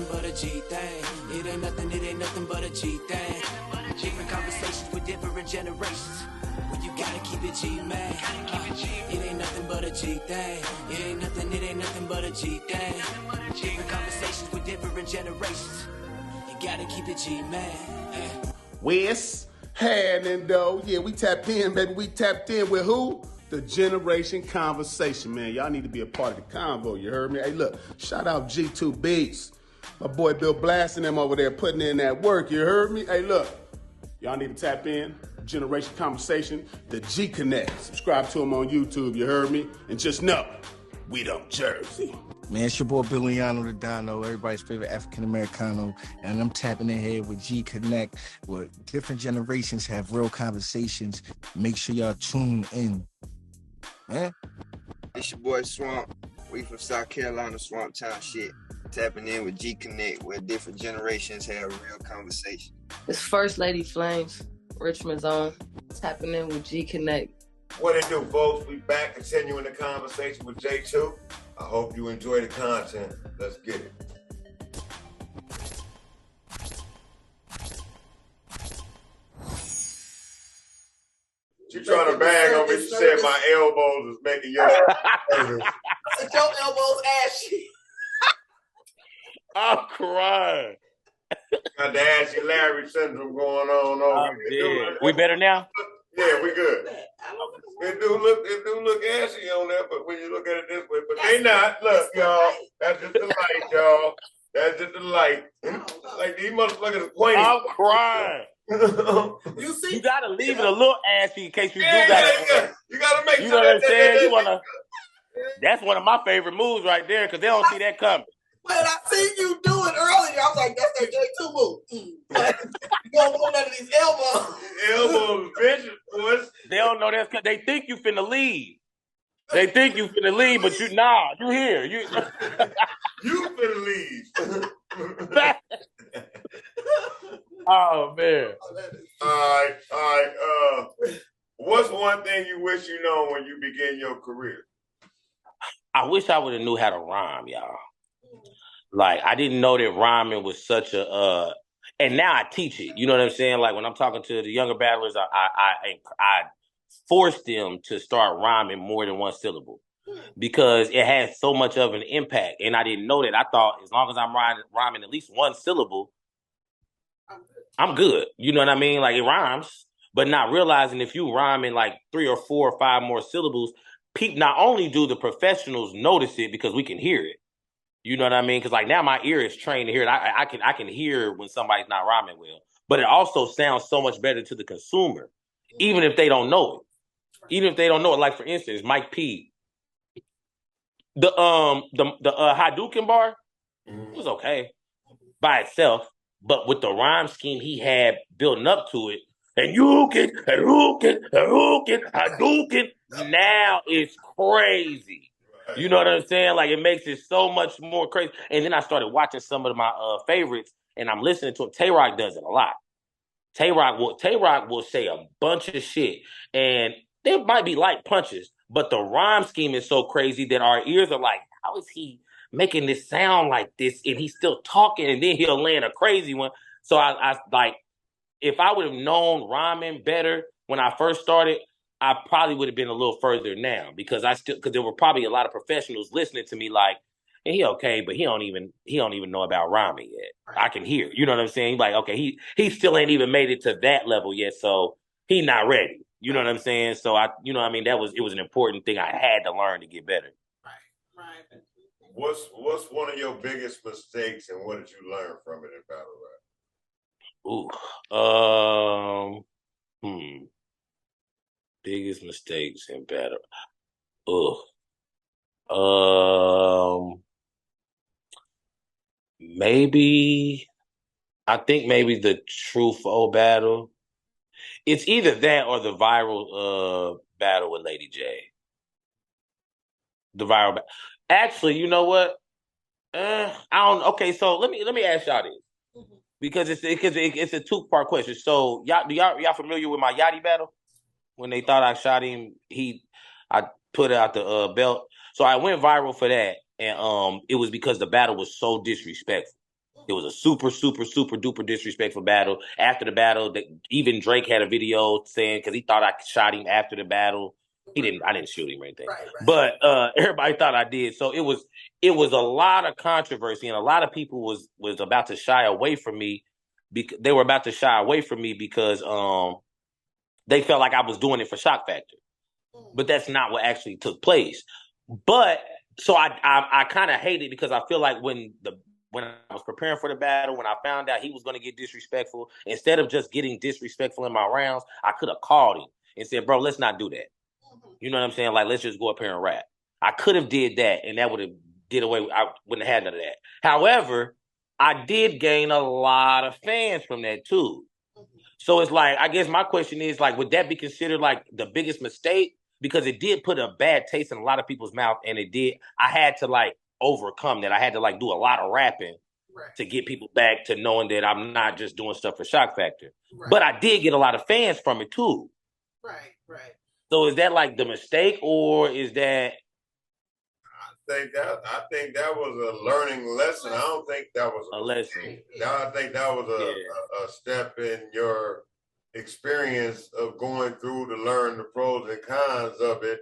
nothing but a G thing. It ain't nothing but a G thing. Different conversations with different generations. Well, you gotta keep it G, man. It ain't nothing but a G thing. It ain't nothing but a G thing. Different conversations with different generations. You gotta keep it G, man. Wes, and though, yeah, we tapped in, baby. We tapped in with who? The Generation Conversation, man. Y'all need to be a part of the convo, you heard me? Hey, look, shout out G2 Beats. My boy Bill blasting them over there, putting in that work, you heard me? Hey, look, y'all need to tap in. Generation Conversation, the G Connect. Subscribe to him on YouTube, you heard me? And just know, we don't Jersey. Man, it's your boy Billiano the Dono, everybody's favorite African Americano, and I'm tapping in here with G Connect, where different generations have real conversations. Make sure y'all tune in. Man. It's your boy Swamp. We from South Carolina, Swamp Town shit. Tapping in with G Connect, where different generations have real conversation. It's First Lady Flames, Richmond's own. Tapping in with G Connect. What it do, folks? We back continuing the conversation with J2. I hope you enjoy the content. Let's get it. She trying to bag on me. She said my elbows is making your your elbows ashy. I'm crying. Got the ashy Larry syndrome going on over here. We better now? Yeah, we good. It do look ashy on there, but when you look at it this way, but they not. Look, y'all. That's just the light, y'all. That's just the light. Like these motherfuckers are pointing. I'm crying. You see, you gotta leave it a little ashy in case you do got. You gotta make sure. You know what I'm saying? You wanna. That's one of my favorite moves right there because they don't see that coming. When I seen you do it earlier, I was like, that's that J2 move. You don't want none of these elbows. Elbows, vicious, boys. They don't know that's because they think you finna leave. They think you finna leave, but you here. You finna leave. Oh man. All right. What's one thing you wish you know when you begin your career? I wish I would have knew how to rhyme, y'all. Like, I didn't know that rhyming was such a, and now I teach it. You know what I'm saying? Like, when I'm talking to the younger battlers, I force them to start rhyming more than one syllable because it has so much of an impact. And I didn't know that. I thought as long as I'm rhyming at least one syllable, I'm good. You know what I mean? Like, it rhymes, but not realizing if you rhyme in like 3 or 4 or 5 more syllables, not only do the professionals notice it because we can hear it. You know what I mean? Because like now my ear is trained to hear it. I can hear when somebody's not rhyming well. But it also sounds so much better to the consumer, even if they don't know it. Even if they don't know it. Like for instance, Mike P. The Hadouken bar was okay by itself, but with the rhyme scheme he had building up to it, and Hadouken, now it's crazy. You know what I'm saying? Like, it makes it so much more crazy. And then I started watching some of my favorites, and I'm listening to him. Tay Roc does it a lot. Tay Roc will say a bunch of shit, and there might be light punches, but the rhyme scheme is so crazy that our ears are like, how is he making this sound like this? And he's still talking, and then he'll land a crazy one. So I like, if I would have known rhyming better when I first started, I probably would have been a little further now because there were probably a lot of professionals listening to me like, and he okay, but he don't even know about rhyming yet. I can hear, you know what I'm saying? Like, okay, he still ain't even made it to that level yet, so he not ready. You know what I'm saying? So you know what I mean? It was an important thing I had to learn to get better. Right. What's one of your biggest mistakes and what did you learn from it in battle rap? Biggest mistakes in battle. I think maybe the Truth or battle. It's either that or the viral battle with Lady J. The viral battle. Actually, you know what? I don't. Okay, so let me ask y'all this because it's a 2-part question. So y'all familiar with my Yate battle? When they thought I shot him, I put out the belt. So I went viral for that, and it was because the battle was so disrespectful. It was a super, super, super duper disrespectful battle. After the battle, even Drake had a video saying, because he thought I shot him after the battle. I didn't shoot him or anything. Right. But everybody thought I did. So it was a lot of controversy, and a lot of people was about to shy away from me. They were about to shy away from me because they felt like I was doing it for shock factor. But that's not what actually took place. But so I kind of hate it because I feel like when I was preparing for the battle, when I found out he was going to get disrespectful, instead of just getting disrespectful in my rounds, I could have called him and said, bro, let's not do that. You know what I'm saying? Like, let's just go up here and rap. I could have did that, and that would have did away. I wouldn't have had none of that. However, I did gain a lot of fans from that too. So it's like, I guess my question is, like, would that be considered like the biggest mistake? Because it did put a bad taste in a lot of people's mouth, and I had to like overcome that. I had to like do a lot of rapping to get people back to knowing that I'm not just doing stuff for shock factor. But I did get a lot of fans from it too. Right. So is that like the mistake, or is that? I think that was a learning lesson. I don't think that was a lesson. I think that was a step in your experience of going through to learn the pros and cons of it,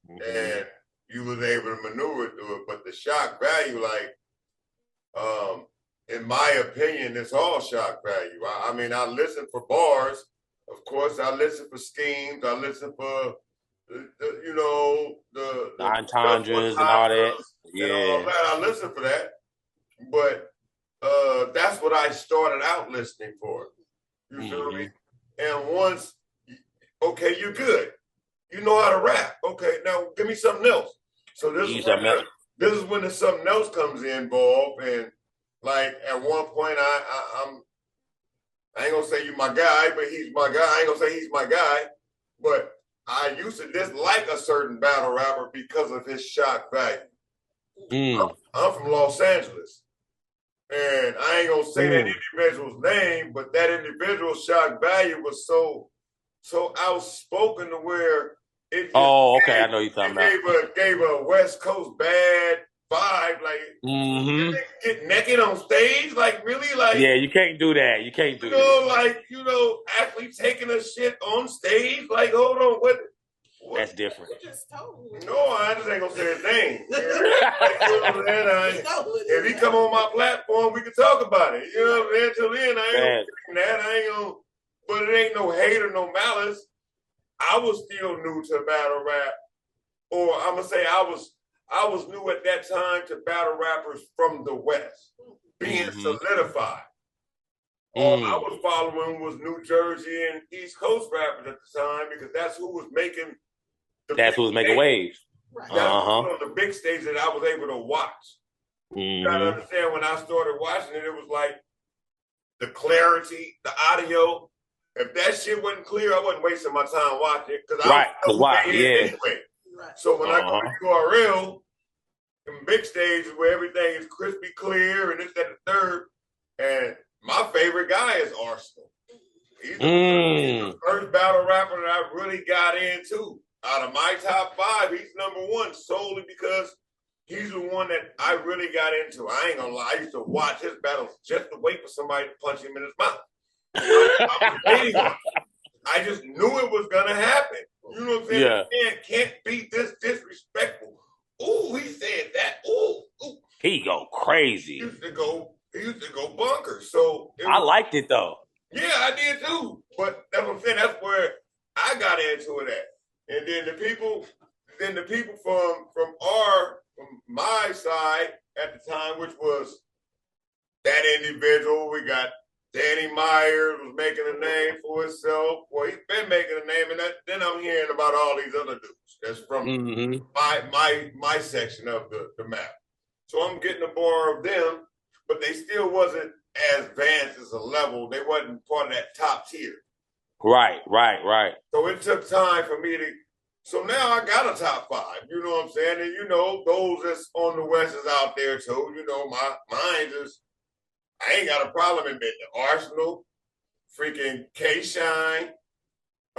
and you was able to maneuver through it. But the shock value, like, in my opinion, it's all shock value. I mean, I listen for bars, of course. I listen for schemes. I listen for the entendres and all that. And all that. I listen for that, but that's what I started out listening for. You feel me? And once, okay, you're good. You know how to rap. Okay, now give me something else. So this is when the something else comes involved. And like at one point, I ain't gonna say you my guy, but he's my guy. I ain't gonna say he's my guy, but I used to dislike a certain battle rapper because of his shock value. I'm from Los Angeles. And I ain't gonna say that individual's name, but that individual's shock value was so outspoken to where it I know you're talking about. Gave a West Coast bad vibe, like get naked on stage, like really, like you can't do that. You can't do that. Like actually taking a shit on stage, like hold on, what? That's different. No, I just ain't gonna say his name. If he come on my platform, we can talk about it. You know what I'm saying? Till then, I ain't gonna that. I ain't gonna. But it ain't no hate or no malice. I was still new to battle rap, or I'm gonna say I was new at that time to battle rappers from the West being solidified. All I was following was New Jersey and East Coast rappers at the time because that's who was making. That's who was making waves. That's one of the big stages that I was able to watch. You gotta understand, when I started watching it, it was like the clarity, the audio. If that shit wasn't clear, I wasn't wasting my time watching it because I was anyway. So when I go to URL, the big stages where everything is crispy clear and this, that, and the third, and my favorite guy is Arsenal. He's the first battle rapper that I really got into. Out of my top 5, he's number 1 solely because he's the one that I really got into. I ain't gonna lie, I used to watch his battles just to wait for somebody to punch him in his mouth. I just knew it was gonna happen. You know what I'm saying? Yeah. Man can't be this disrespectful. Ooh, he said that. Ooh. He go crazy. He used to go bonkers. So I liked it though. Yeah, I did too. But that's what I'm saying. That's where I got into it at. And then the people from my side at the time, which was that individual, we got Danny Myers was making a name for himself. Well, he's been making a name, and then I'm hearing about all these other dudes that's from my section of the map. So I'm getting a bar of them, but they still wasn't as advanced as a level. They wasn't part of that top tier. Right. So it took time for me to. So now I got a top 5. You know what I'm saying? And those that's on the West is out there too. Mine is. I ain't got a problem admitting it. Arsenal, freaking K-Shine,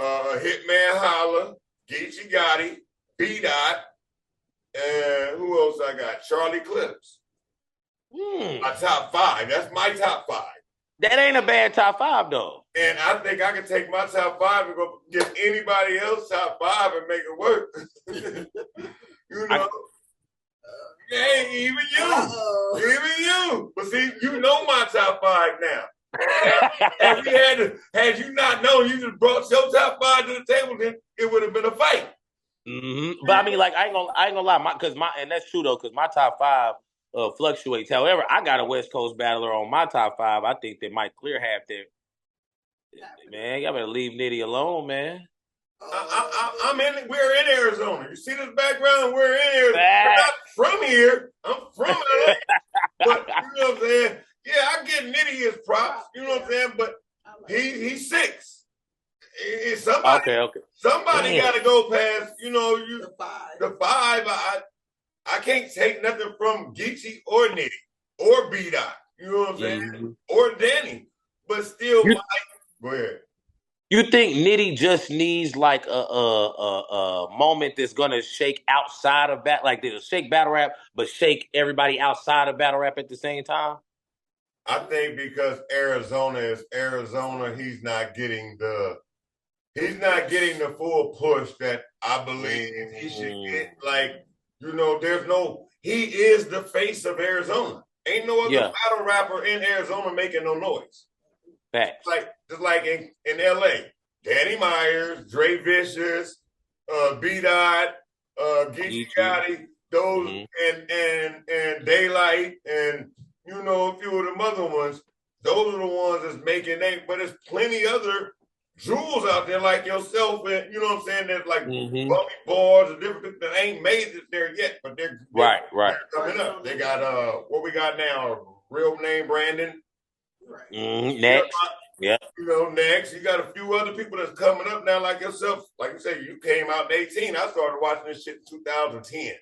Hitman Holla, Geechee Gotti, B-Dot, and who else I got? Charlie Clips. My top 5. That's my top 5. That ain't a bad top 5 though. And I think I can take my top 5 and go get anybody else top 5 and make it work. You know. Hey, even you. Even you. But see, you know my top 5 now. If we had you not known, you just brought your top 5 to the table, then it would have been a fight. But I mean, like, I ain't gonna lie, and that's true though, because my top 5 fluctuates. However, I got a West Coast battler on my top 5. I think that might clear half there. Man, y'all better leave Nitty alone, man. We're in Arizona. You see this background? We're in Arizona. We're not from here. I'm from LA. But you know what I'm saying? Yeah, I give Nitty his props. You know what I'm saying? But he's 6. Somebody got to go past. You know, the 5. I can't take nothing from Geechee or Nitty or B-Dot. You know what I'm saying? Or Danny. But still, go ahead. You think Nitty just needs like a moment that's gonna shake outside of like they'll shake battle rap, but shake everybody outside of battle rap at the same time? I think because Arizona is Arizona, he's not getting the full push that I believe he should get. Like, you know, he is the face of Arizona. Ain't no other battle rapper in Arizona making no noise. Facts. Just like in LA, Danny Myers, Dre Vicious, B-Dot, Geechee Gotti, those and Daylight, and you know, a few of them other ones. Those are the ones that's making names. But there's plenty other jewels out there like yourself, and you know what I'm saying. There's like bumpy bars and different things that ain't made it there yet, but they're coming up. They got what we got now, real name Brandon. Next. Yeah. You know, next. You got a few other people that's coming up now, like yourself. Like you say, you came out in 18. I started watching this shit in 2010,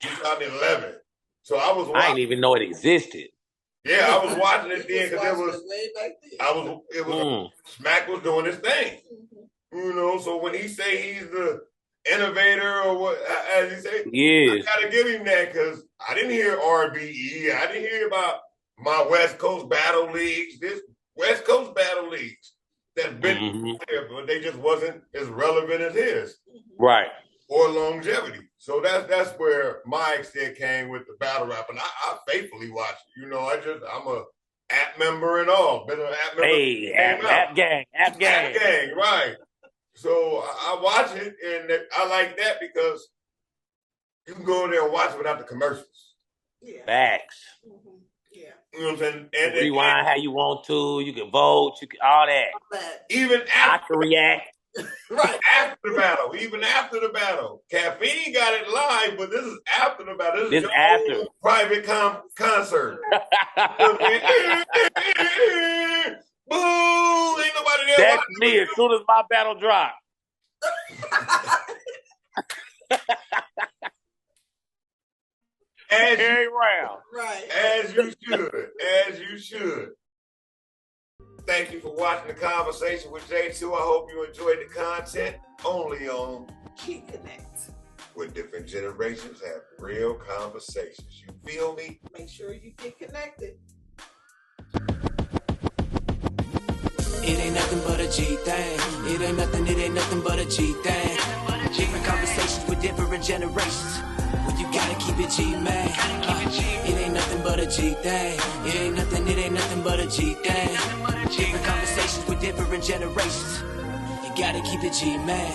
2011. So I was watching. I didn't even know it existed. Yeah, I was watching it then because it was Smack was doing his thing. You know, so when he say he's the innovator or what, as he say, I gotta give him that because I didn't hear RBE. I didn't hear about my West Coast battle leagues. This West Coast battle leagues that's been there, but they just wasn't as relevant as his. Right. Or longevity. So that's where my extent came with the battle rap. And I faithfully watch it. You know, I'm a app member and all. Been an app member. Hey, app gang, right. So I watch it and I like that because you can go in there and watch it without the commercials. Yeah. Facts. Yeah. You know what I'm saying? And rewind how you want to. You can vote. You can all that. Even after I can react. Right after the battle, even after the battle, Caffeine got it live, but this is after the battle. This is after private concert. Boo! Ain't nobody there. That's me. As soon as my battle drop. Every round. Right. As you should. Thank you for watching the conversation with J2. I hope you enjoyed the content. Only on G Connect. Where different generations have real conversations. You feel me? Make sure you get connected. It ain't nothing but a G thing. It ain't nothing but a G thing. Different conversations with different generations. Well, you gotta keep it G, man. It ain't nothing but a G thing. It ain't nothing but a G thing. Different conversations with different generations. You gotta keep it G, man.